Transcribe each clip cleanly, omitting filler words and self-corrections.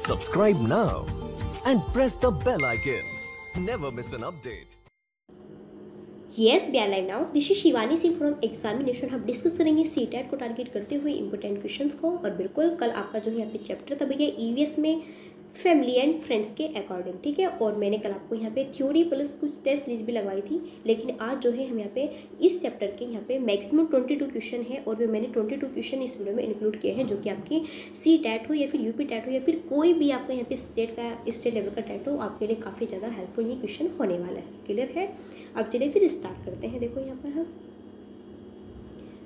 Subscribe now and press the bell icon. Never miss an update. Yes, we are live now. This is Shivani Singh from examination. हम discuss करेंगे CTET को target करते हुए important questions को। और बिल्कुल कल आपका जो है यहाँ पे चैप्टर था भैया ईवीएस में फैमिली एंड फ्रेंड्स के अकॉर्डिंग, ठीक है। और मैंने कल आपको यहाँ पे थ्योरी प्लस कुछ टेस्ट सीरीज भी लगवाई थी, लेकिन आज जो है हम यहाँ पे इस चैप्टर के यहाँ पे मैक्सिमम 22 क्वेश्चन है और वे मैंने 22 क्वेश्चन इस वीडियो में इंक्लूड किए हैं, जो कि आपकी सी टैट हो या फिर यूपी टैट हो या फिर कोई भी आपका यहाँ पे स्टेट लेवल का टैट हो, आपके लिए काफ़ी ज़्यादा हेल्पफुल ये क्वेश्चन होने वाला है। क्लियर है? अब चलिए फिर स्टार्ट करते हैं। देखो यहाँ पर हम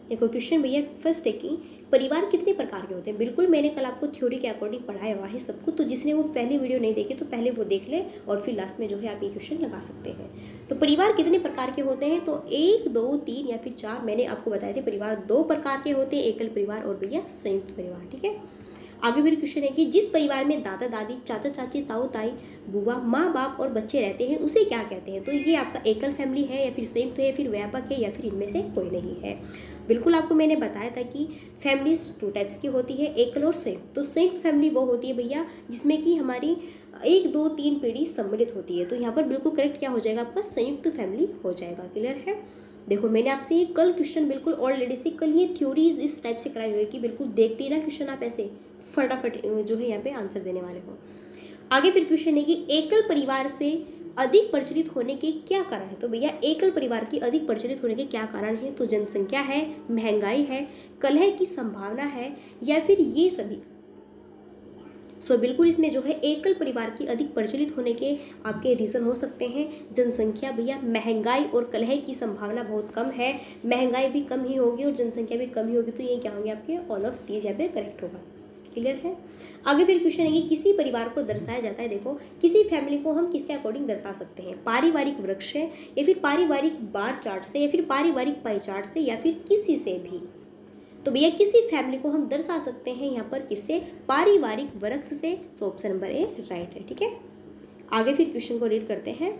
देखो क्वेश्चन भैया फर्स्ट है कि परिवार कितने प्रकार के होते हैं। बिल्कुल मैंने कल आपको थ्योरी के अकॉर्डिंग पढ़ाया हुआ है सब कुछ, तो जिसने वो पहले वीडियो नहीं देखी तो पहले वो देख ले और फिर लास्ट में जो है आप ये क्वेश्चन लगा सकते हैं। तो परिवार कितने प्रकार के होते हैं, तो 1, 2, 3 या फिर 4 मैंने आपको बताए थे। परिवार 2 प्रकार के होते हैं, एकल परिवार और भैया संयुक्त परिवार, ठीक है। आगे फिर क्वेश्चन है कि जिस परिवार में दादा दादी, चाचा चाची, ताऊ ताई, बुआ, माँ बाप और बच्चे रहते हैं उसे क्या कहते हैं। तो ये आपका एकल फैमिली है या फिर संयुक्त है या फिर व्यापक है या फिर इनमें से कोई नहीं है। बिल्कुल आपको मैंने बताया था कि फैमिलीज 2 टाइप्स की होती है, एकल और संयुक्त। तो संयुक्त फैमिली वो होती है भैया जिसमें कि हमारी 1, 2, 3 पीढ़ी सम्मिलित होती है। तो यहाँ पर बिल्कुल करेक्ट क्या हो जाएगा आपका संयुक्त फैमिली हो जाएगा। क्लियर है? देखो मैंने आपसे ये कल क्वेश्चन बिल्कुल ऑलरेडी से कल ये थ्योरीज इस टाइप से कराई हुई है कि बिल्कुल देखते ही ना क्वेश्चन आप ऐसे फटाफट जो है यहाँ पे आंसर देने वाले हो। आगे फिर क्वेश्चन है कि एकल परिवार से अधिक प्रचलित होने के क्या कारण है। तो भैया एकल परिवार की अधिक प्रचलित होने के क्या कारण है, तो जनसंख्या है, महंगाई है, कलह की संभावना है या फिर ये सभी। सो बिल्कुल इसमें जो है एकल परिवार की अधिक प्रचलित होने के आपके रीज़न हो सकते हैं जनसंख्या भैया, महंगाई और कलह की संभावना बहुत कम है। महंगाई भी कम ही होगी और जनसंख्या भी कम ही होगी, तो ये क्या होंगे आपके ऑल ऑफ दीज यहाँ पे करेक्ट होगा। क्लियर है? आगे फिर क्वेश्चन है कि किसी परिवार को दर्शाया जाता है। देखो किसी फैमिली को हम किसके अकॉर्डिंग दर्शा सकते हैं, पारिवारिक वृक्ष से या फिर पारिवारिक बार चार्ट से या फिर पारिवारिक पाई चार्ट से या फिर किसी से भी। तो भैया किसी फैमिली को हम दर्शा सकते हैं यहाँ पर किससे, पारिवारिक वृक्ष से। So option number A right है, ठीक है। आगे फिर क्वेश्चन को रीड करते हैं।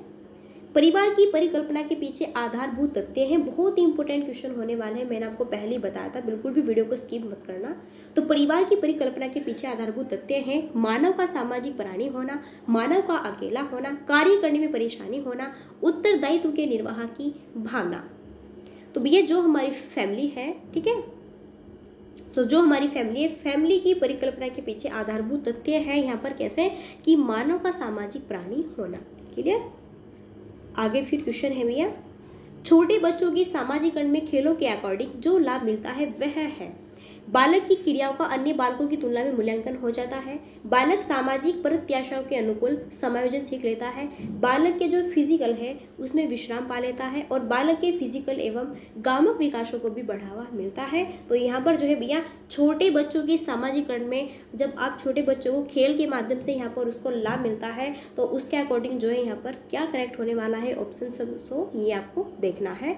परिवार की परिकल्पना के पीछे आधारभूत तथ्य हैं। बहुत ही इंपॉर्टेंट क्वेश्चन होने वाले हैं, मैंने आपको पहले ही बताया था, बिल्कुल भी वीडियो को स्किप मत करना। तो परिवार की परिकल्पना के पीछे आधारभूत तथ्य हैं मानव का सामाजिक प्राणी होना, मानव का अकेला होना, कार्य करने में परेशानी होना, उत्तरदायित्व के निर्वाह की भावना। तो भैया जो हमारी फैमिली है, ठीक है, तो जो हमारी फैमिली है, फैमिली की परिकल्पना के पीछे आधारभूत तथ्य है यहाँ पर कैसे कि मानव का सामाजिक प्राणी होना। क्लियर? आगे फिर क्वेश्चन है भैया छोटे बच्चों की सामाजिकरण में खेलों के अकॉर्डिंग जो लाभ मिलता है वह है बालक की क्रियाओं का अन्य बालकों की तुलना में मूल्यांकन हो जाता है, बालक सामाजिक प्रत्याशाओं के अनुकूल समायोजन सीख लेता है, बालक के जो फिजिकल है उसमें विश्राम पा लेता है और बालक के फिजिकल एवं गामक विकासों को भी बढ़ावा मिलता है। तो यहाँ पर जो है भैया छोटे बच्चों की सामाजिकरण में जब आप छोटे बच्चों को खेल के माध्यम से यहाँ पर उसको लाभ मिलता है तो उसके अकॉर्डिंग जो है यहाँ पर क्या करेक्ट होने वाला है ऑप्शन सब। सो ये आपको देखना है।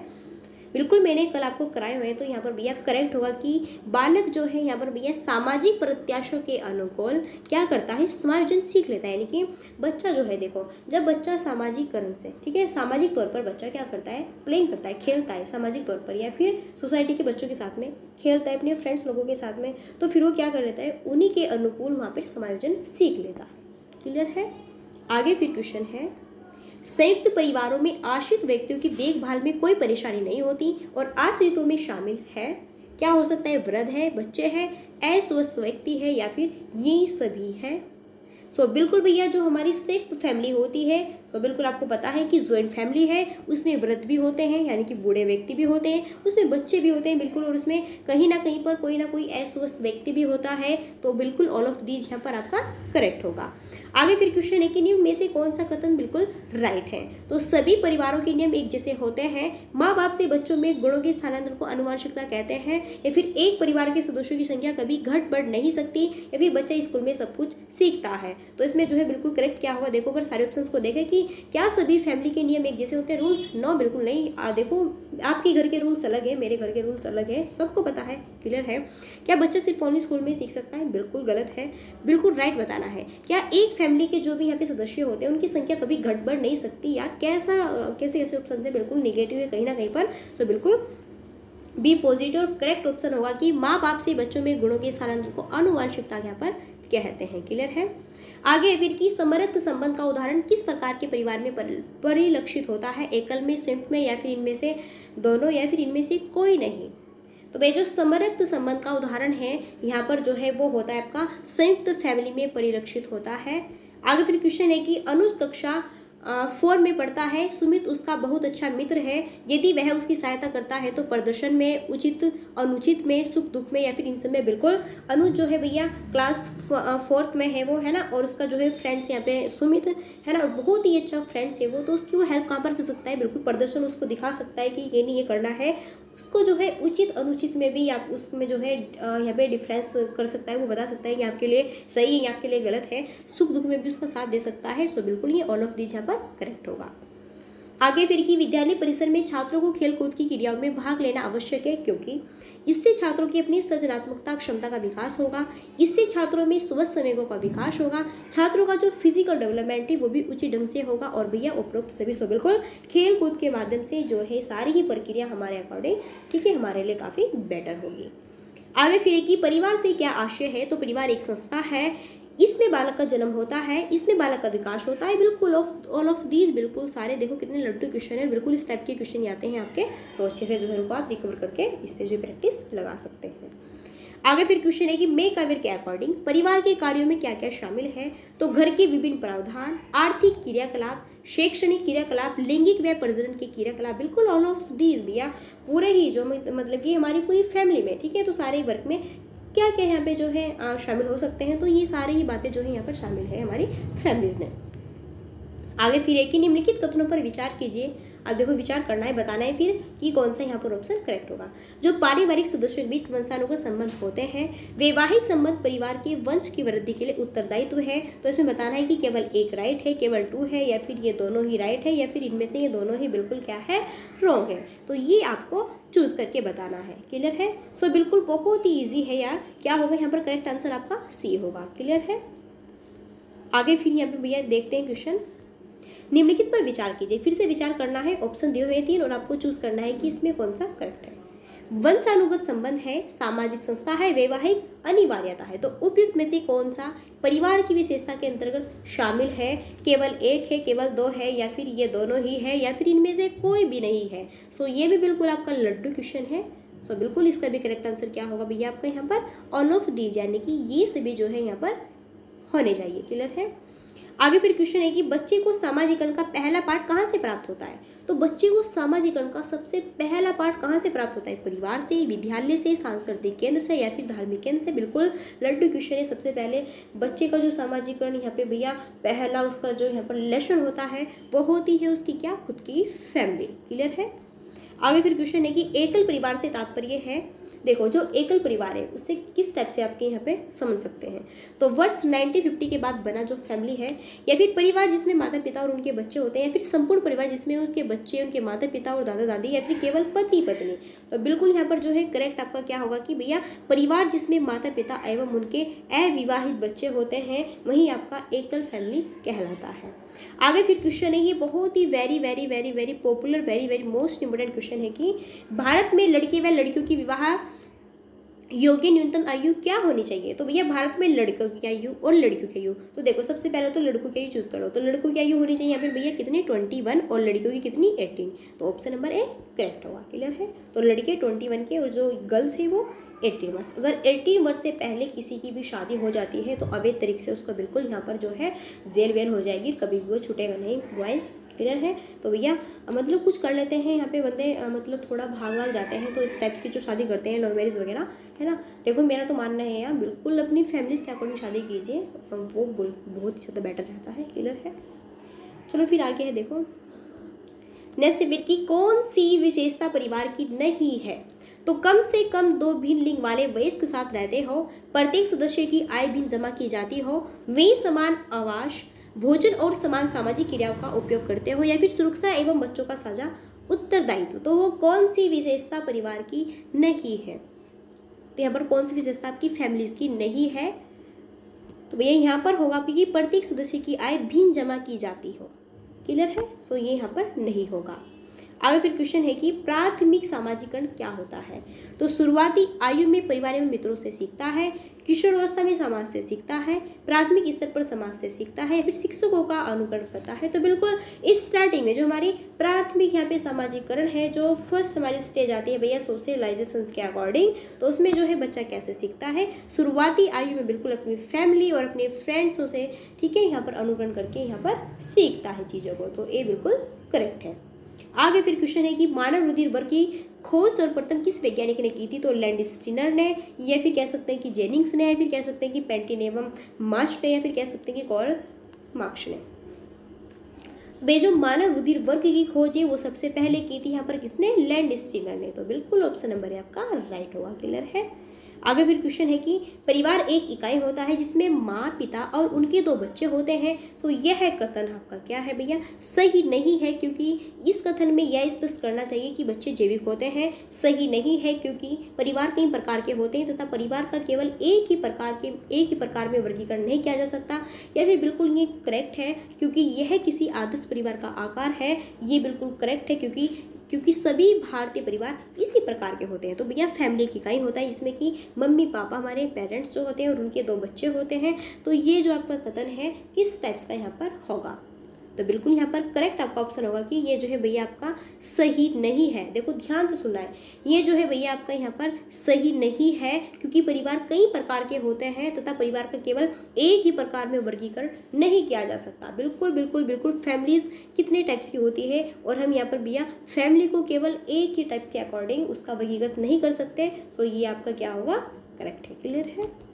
बिल्कुल मैंने कल आपको कराए हुए हैं, तो यहाँ पर भैया करेक्ट होगा कि बालक जो है यहाँ पर भैया सामाजिक प्रत्याशों के अनुकूल क्या करता है, समायोजन सीख लेता है। यानी कि बच्चा जो है देखो जब बच्चा सामाजिकरण से, ठीक है, सामाजिक तौर पर बच्चा क्या करता है, प्लेइंग करता है, खेलता है सामाजिक तौर पर या फिर सोसाइटी के बच्चों के साथ में खेलता है, अपने फ्रेंड्स लोगों के साथ में, तो फिर वो क्या कर लेता है, उन्हीं के अनुकूल वहाँ पर समायोजन सीख लेता है। क्लियर है? आगे फिर क्वेश्चन है संयुक्त परिवारों में आश्रित व्यक्तियों की देखभाल में कोई परेशानी नहीं होती और आश्रितों में शामिल है क्या हो सकता है, वृद्ध है, बच्चे हैं, अस्वस्थ व्यक्ति है या फिर ये सभी है। सो बिल्कुल भैया जो हमारी संयुक्त फैमिली होती है, सो बिल्कुल आपको पता है कि ज्वाइंट फैमिली है, उसमें वृद्ध भी होते हैं यानी कि बूढ़े व्यक्ति भी होते हैं, उसमें बच्चे भी होते हैं बिल्कुल, और उसमें कहीं ना कहीं पर कोई ना कोई अस्वस्थ व्यक्ति भी होता है। तो बिल्कुल ऑल ऑफ दीज यहाँ पर आपका करेक्ट होगा। आगे फिर क्वेश्चन है कि नियम में से कौन सा कथन बिल्कुल राइट है। तो सभी परिवारों के नियम एक जैसे होते हैं, माँ बाप से बच्चों में गुणों के स्थानांतरण को अनुवांशिकता कहते हैं, या फिर एक परिवार के सदस्यों की संख्या कभी घट बढ़ नहीं सकती, या फिर बच्चा स्कूल में सब कुछ सीखता है। तो इसमें जो है बिल्कुल करेक्ट क्या होगा, देखो अगर सारे ऑप्शंस को देखें कि क्या सभी फैमिली के नियम एक जैसे होते हैं, रूल्स नो बिल्कुल नहीं। देखो आपके घर के रूल्स अलग है, मेरे घर के रूल्स अलग है, सबको पता है। क्लियर है? क्या बच्चा सिर्फ ओनली स्कूल में सीख सकता है, बिल्कुल गलत है, बिल्कुल राइट बताना है। क्या एक फैमिली के जो भी यहाँ पे सदस्य होते हैं उनकी संख्या कभी घट बढ़ नहीं सकती, यार कैसे ऐसे ऑप्शन से बिल्कुल निगेटिव है कहीं ना कहीं पर। सो बिल्कुल बी पॉजिटिव और करेक्ट ऑप्शन होगा कि माँ बाप से बच्चों में गुणों के स्थानांतरण को अनुवांशिकता यहाँ पर कहते हैं। क्लियर है। आगे फिर कि समरथ संबंध का उदाहरण किस प्रकार के परिवार में परिलक्षित होता है, एकल में, संयुक्त में, या फिर इनमें से दोनों, या फिर इनमें से कोई नहीं। तो भाई जो समरथ संबंध का उदाहरण है यहाँ पर जो है वो होता है आपका संयुक्त फैमिली में परिलक्षित होता है। आगे फिर क्वेश्चन है कि अनुज कक्षा 4 में पढ़ता है, सुमित उसका बहुत अच्छा मित्र है, यदि वह उसकी सहायता करता है तो प्रदर्शन में, उचित अनुचित में, सुख दुख में, या फिर इन सब में। बिल्कुल अनुज जो है भैया क्लास 4th में है वो, है ना, और उसका जो है फ्रेंड्स यहाँ पे सुमित है ना, और बहुत ही अच्छा फ्रेंड्स है वो, तो उसकी वो हेल्प कहाँ पर कर सकता है, बिल्कुल प्रदर्शन उसको दिखा सकता है कि ये नहीं ये करना है, उसको जो है उचित अनुचित में भी आप उसमें जो है यहाँ पे डिफरेंस कर सकता है, वो बता सकता है कि आपके लिए सही है या आपके लिए गलत है, सुख दुख में भी उसका साथ दे सकता है। सो बिल्कुल ये ऑल ऑफ दीज यहाँ पर करेक्ट होगा। आगे फिर कि विद्यालय परिसर में छात्रों को खेल कूद की क्रियाओं में भाग लेना आवश्यक है, क्योंकि इससे छात्रों की अपनी सृजनात्मकता क्षमता का विकास होगा, इससे छात्रों में स्वस्थ संवेगों का विकास होगा, छात्रों का जो फिजिकल डेवलपमेंट है वो भी उचित ढंग से होगा, और भैया उपरोक्त सभी। सो बिल्कुल खेल कूद के माध्यम से जो है सारी ही प्रक्रिया हमारे अकॉर्डिंग ठीक है हमारे लिए काफ़ी बेटर होगी। आगे फिर कि परिवार से क्या आशय है, तो परिवार एक संस्था है, इसमें बालक का जन्म होता है, इसमें बालक का विकास होता है। बिल्कुल ऑल ऑफ दीज बिल्कुल सारे देखो कितने लड्डू क्वेश्चन है, बिल्कुल इस टाइप के क्वेश्चन आते हैं आपके। सो अच्छे से जो है उनको आप रिकवर करके इससे जो प्रैक्टिस लगा सकते हैं। आगे फिर क्वेश्चन है कि मेकावेयर के अकॉर्डिंग परिवार के कार्यों में क्या क्या शामिल है, तो घर के विभिन्न प्रावधान, आर्थिक क्रियाकलाप, शैक्षणिक क्रियाकलाप, लैंगिक व प्रजनन के क्रियाकलाप। बिल्कुल ऑल ऑफ दीज भैया पूरे ही जो मतलब कि हमारी पूरी फैमिली में ठीक है, तो सारे वर्क में क्या क्या यहाँ पे जो है शामिल हो सकते हैं, तो ये सारी ही बातें जो है यहाँ पर शामिल है हमारी फैमिलीज में। आगे फिर एक ही निम्नलिखित कथनों पर विचार कीजिए। अब देखो विचार करना है, बताना है फिर कि कौन सा यहाँ पर ऑप्शन करेक्ट होगा। जो पारिवारिक सदस्यों के बीच वंशानुगत संबंध होते हैं, वैवाहिक संबंध परिवार के वंश की वृद्धि के लिए उत्तरदायित्व है, तो इसमें बताना है कि केवल एक राइट है, केवल 2 है, या फिर ये दोनों ही राइट है, या फिर इनमें से ये दोनों ही बिल्कुल क्या है रॉन्ग है। तो ये आपको चूज करके बताना है। क्लियर है। सो बिल्कुल बहुत ही ईजी है यार। क्या होगा यहाँ पर करेक्ट आंसर आपका सी होगा। क्लियर है। आगे फिर यहाँ पे भैया देखते हैं क्वेश्चन, निम्नलिखित पर विचार कीजिए। फिर से विचार करना है, ऑप्शन दिए हुए हैं 3 और आपको चूज करना है कि इसमें कौन सा करेक्ट है। वंशानुगत संबंध है, सामाजिक संस्था है, वैवाहिक अनिवार्यता है, तो उपयुक्त में से कौन सा परिवार की विशेषता के अंतर्गत शामिल है, केवल एक है, केवल 2 है, या फिर ये दोनों ही है, या फिर इनमें से कोई भी नहीं है। सो ये भी बिल्कुल आपका लड्डू क्वेश्चन है। सो बिल्कुल इसका भी करेक्ट आंसर क्या होगा भैया आपका यहाँ पर ऑल ऑफ दीज, यानी कि ये सभी जो है यहाँ पर होने चाहिए। क्लियर है। आगे फिर क्वेश्चन है कि बच्चे को सामाजिकरण का पहला पाठ कहाँ से प्राप्त होता है, तो बच्चे को सामाजिकरण का सबसे पहला पाठ कहाँ से प्राप्त होता है, परिवार से, विद्यालय से, सांस्कृतिक केंद्र से, या फिर धार्मिक केंद्र से। बिल्कुल लड्डू क्वेश्चन है। सबसे पहले बच्चे का जो सामाजिकरण यहाँ पे भैया पहला उसका जो यहाँ पर लेसन होता है वो होती है उसकी क्या, खुद की फैमिली। क्लियर है। आगे फिर क्वेश्चन है कि एकल परिवार से तात्पर्य है, देखो जो एकल परिवार है उससे किस टाइप से आपके यहाँ पे समझ सकते हैं, तो वर्ष 1950 के बाद बना जो फैमिली है, या फिर परिवार जिसमें माता पिता और उनके बच्चे होते हैं, या फिर संपूर्ण परिवार जिसमें उसके बच्चे, उनके माता पिता और दादा दादी, या फिर केवल पति पत्नी। तो बिल्कुल यहाँ पर जो है करेक्ट आपका क्या होगा कि भैया परिवार जिसमें माता पिता एवं उनके अविवाहित बच्चे होते हैं वही आपका एकल फैमिली कहलाता है। आगे फिर क्वेश्चन है, ये बहुत ही very very very very popular very very most important question है कि भारत में लड़के व लड़कियों की विवाह योग्य न्यूनतम आयु क्या होनी चाहिए, तो भैया भारत में लड़कों की आयु और लड़कियों की आयु, तो देखो सबसे पहले तो लड़कों की आयु चूज करो, तो लड़कों की आयु होनी चाहिए यहाँ पे भैया कितनी 21 और लड़कियों की कितनी 18, तो ऑप्शन नंबर ए करेक्ट होगा। क्लियर है। तो लड़के 21 के और जो गर्ल्स है वो 18 वर्ष। अगर 18 वर्ष से पहले किसी की भी शादी हो जाती है तो अवैध तरीके से उसका बिल्कुल यहाँ पर जो है जेल वेल हो जाएगी, कभी भी वो छूटेगा नहीं बॉयज़। क्लियर है। तो भैया मतलब कुछ कर लेते हैं यहाँ पे बंदे मतलब थोड़ा भाग भाग जाते हैं, तो इस टाइप्स की जो शादी करते हैं लव मैरिज वगैरह है ना, देखो मेरा तो मानना है यार बिल्कुल अपनी फैमिली के अकॉर्डिंग शादी कीजिए, वो बहुत ही ज़्यादा बेटर रहता है। क्लियर है। चलो फिर आगे है देखो नेक्स्ट फिर की कौन सी विशेषता परिवार की नहीं है, तो कम से कम 2 भिन्न लिंग वाले वयस्क साथ रहते हो, प्रत्येक सदस्य की आय भिन्न जमा की जाती हो, वे समान आवास भोजन और समान सामाजिक क्रियाओं का उपयोग करते हो, या फिर सुरक्षा एवं बच्चों का साझा उत्तरदायित्व, तो वो कौन सी विशेषता परिवार की नहीं है, तो यहाँ पर कौन सी विशेषता आपकी फैमिलीज की नहीं है, तो भैया यहाँ पर होगा कि प्रत्येक सदस्य की आय भिन्न जमा की जाती हो। क्लियर है। सो ये यहाँ पर नहीं होगा। आगे फिर क्वेश्चन है कि प्राथमिक सामाजिकरण क्या होता है। तो शुरुआती आयु में परिवार एवं मित्रों से सीखता है, किशोरावस्था में समाज से सीखता है, प्राथमिक स्तर पर समाज से सीखता है, फिर शिक्षकों का अनुकरण करता है। तो बिल्कुल इस स्टार्टिंग में जो हमारी प्राथमिक यहाँ पे सामाजिकरण है, जो फर्स्ट हमारी स्टेज आती है भैया सोशलाइजेशन के अकॉर्डिंग, तो उसमें जो है बच्चा कैसे सीखता है, शुरुआती आयु में बिल्कुल अपनी फैमिली और अपने फ्रेंड्सों से, ठीक है, यहाँ पर अनुकरण करके यहाँ पर सीखता है चीज़ों को। तो ये बिल्कुल करेक्ट है। आगे फिर क्वेश्चन है कि मानव रुधिर वर्ग की खोज सर्वप्रथम किस वैज्ञानिक ने की थी। तो लैंडस्टीनर ने, या फिर कह सकते हैं कि जेनिंग्स ने, या फिर कह सकते हैं कि पेंटिन एवं मार्श ने, या फिर कह सकते हैं कि कार्ल मार्क्स ने। वे जो मानव रुधिर वर्ग की खोज है वो सबसे पहले की थी यहाँ पर किसने, लैंडस्टीनर ने। तो बिल्कुल ऑप्शन नंबर है आपका राइट होगा, क्लियर है। आगे फिर क्वेश्चन है कि परिवार एक इकाई होता है जिसमें माँ, पिता और उनके 2 बच्चे होते हैं। तो यह कथन आपका क्या है भैया, सही नहीं है, क्योंकि इस कथन में यह स्पष्ट करना चाहिए कि बच्चे जैविक होते हैं। सही नहीं है, क्योंकि परिवार कई प्रकार के होते हैं तथा परिवार का केवल एक ही प्रकार में वर्गीकरण नहीं किया जा सकता। या फिर बिल्कुल ये करेक्ट है, क्योंकि यह किसी आदर्श परिवार का आकार है। ये बिल्कुल करेक्ट है, क्योंकि सभी भारतीय परिवार इसी प्रकार के होते हैं। तो भैया फैमिली की इकाई होता है जिसमें कि मम्मी पापा हमारे पेरेंट्स जो होते हैं और उनके 2 बच्चे होते हैं। तो ये जो आपका कथन है किस टाइप्स का यहाँ पर होगा, तो बिल्कुल यहाँ पर करेक्ट आपका ऑप्शन होगा कि ये जो है भैया आपका सही नहीं है। देखो ध्यान से सुनना है, ये जो है भैया आपका यहाँ पर सही नहीं है, क्योंकि परिवार कई प्रकार के होते हैं तथा परिवार का केवल एक ही प्रकार में वर्गीकरण नहीं किया जा सकता। बिल्कुल बिल्कुल बिल्कुल फैमिलीज कितने टाइप्स की होती है और हम यहाँ पर भैया फैमिली को केवल एक ही टाइप के अकॉर्डिंग उसका वर्गीकृत नहीं कर सकते। तो ये आपका क्या होगा, करेक्ट है, क्लियर है।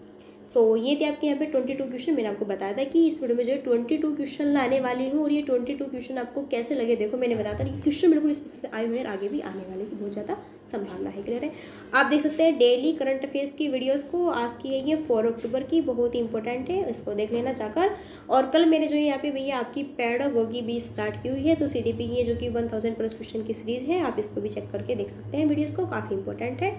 ये थे आपके यहाँ पे 22 क्वेश्चन। मैंने आपको बताया था कि इस वीडियो में जो है 22 क्वेश्चन लाने वाली हूँ, और ये 22 क्वेश्चन आपको कैसे लगे देखो, मैंने बताया था क्वेश्चन बिल्कुल स्पेसिफिक आए हुए हैं, आगे भी आने वाले की बहुत ज़्यादा संभावना है, क्लियर है। आप देख सकते हैं डेली करंट अफेयर्स की वीडियोस को, आज की है ये 4 अक्टूबर की, बहुत ही इंपॉर्टेंट है, इसको देख लेना चाहकर। और कल मैंने जो यहाँ पे भैया आपकी पेडागोगी भी स्टार्ट की हुई है, तो CDP की जो कि 1000+ क्वेश्चन की सीरीज़ है, आप इसको भी चेक करके देख सकते हैं वीडियोज़ को, काफ़ी इंपॉर्टेंट है,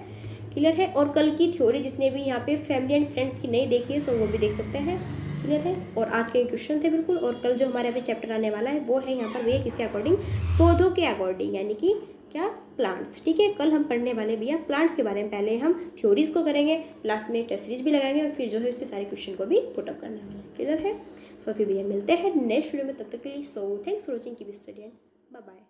क्लियर है। और कल की थ्योरी जिसने भी यहाँ पे फैमिली एंड फ्रेंड्स की नहीं देखी है सो वो भी देख सकते हैं, क्लियर है। और आज के क्वेश्चन थे बिल्कुल। और कल जो हमारे यहाँ पे चैप्टर आने वाला है वो है यहाँ पर भैया किसके अकॉर्डिंग, पौधों के अकॉर्डिंग, यानी कि क्या, प्लांट्स, ठीक है। कल हम पढ़ने वाले भैया प्लांट्स के बारे में, पहले हम थ्योरीज को करेंगे, प्लस में टेस्ट सीरीज भी लगाएंगे, और फिर जो है उसके सारे क्वेश्चन को भी पुटअप करने वाले हैं, क्लियर है। फिर भैया मिलते हैं नेक्स्ट वीडियो में, तब तक के लिए thanks for watching, keep study and bye bye.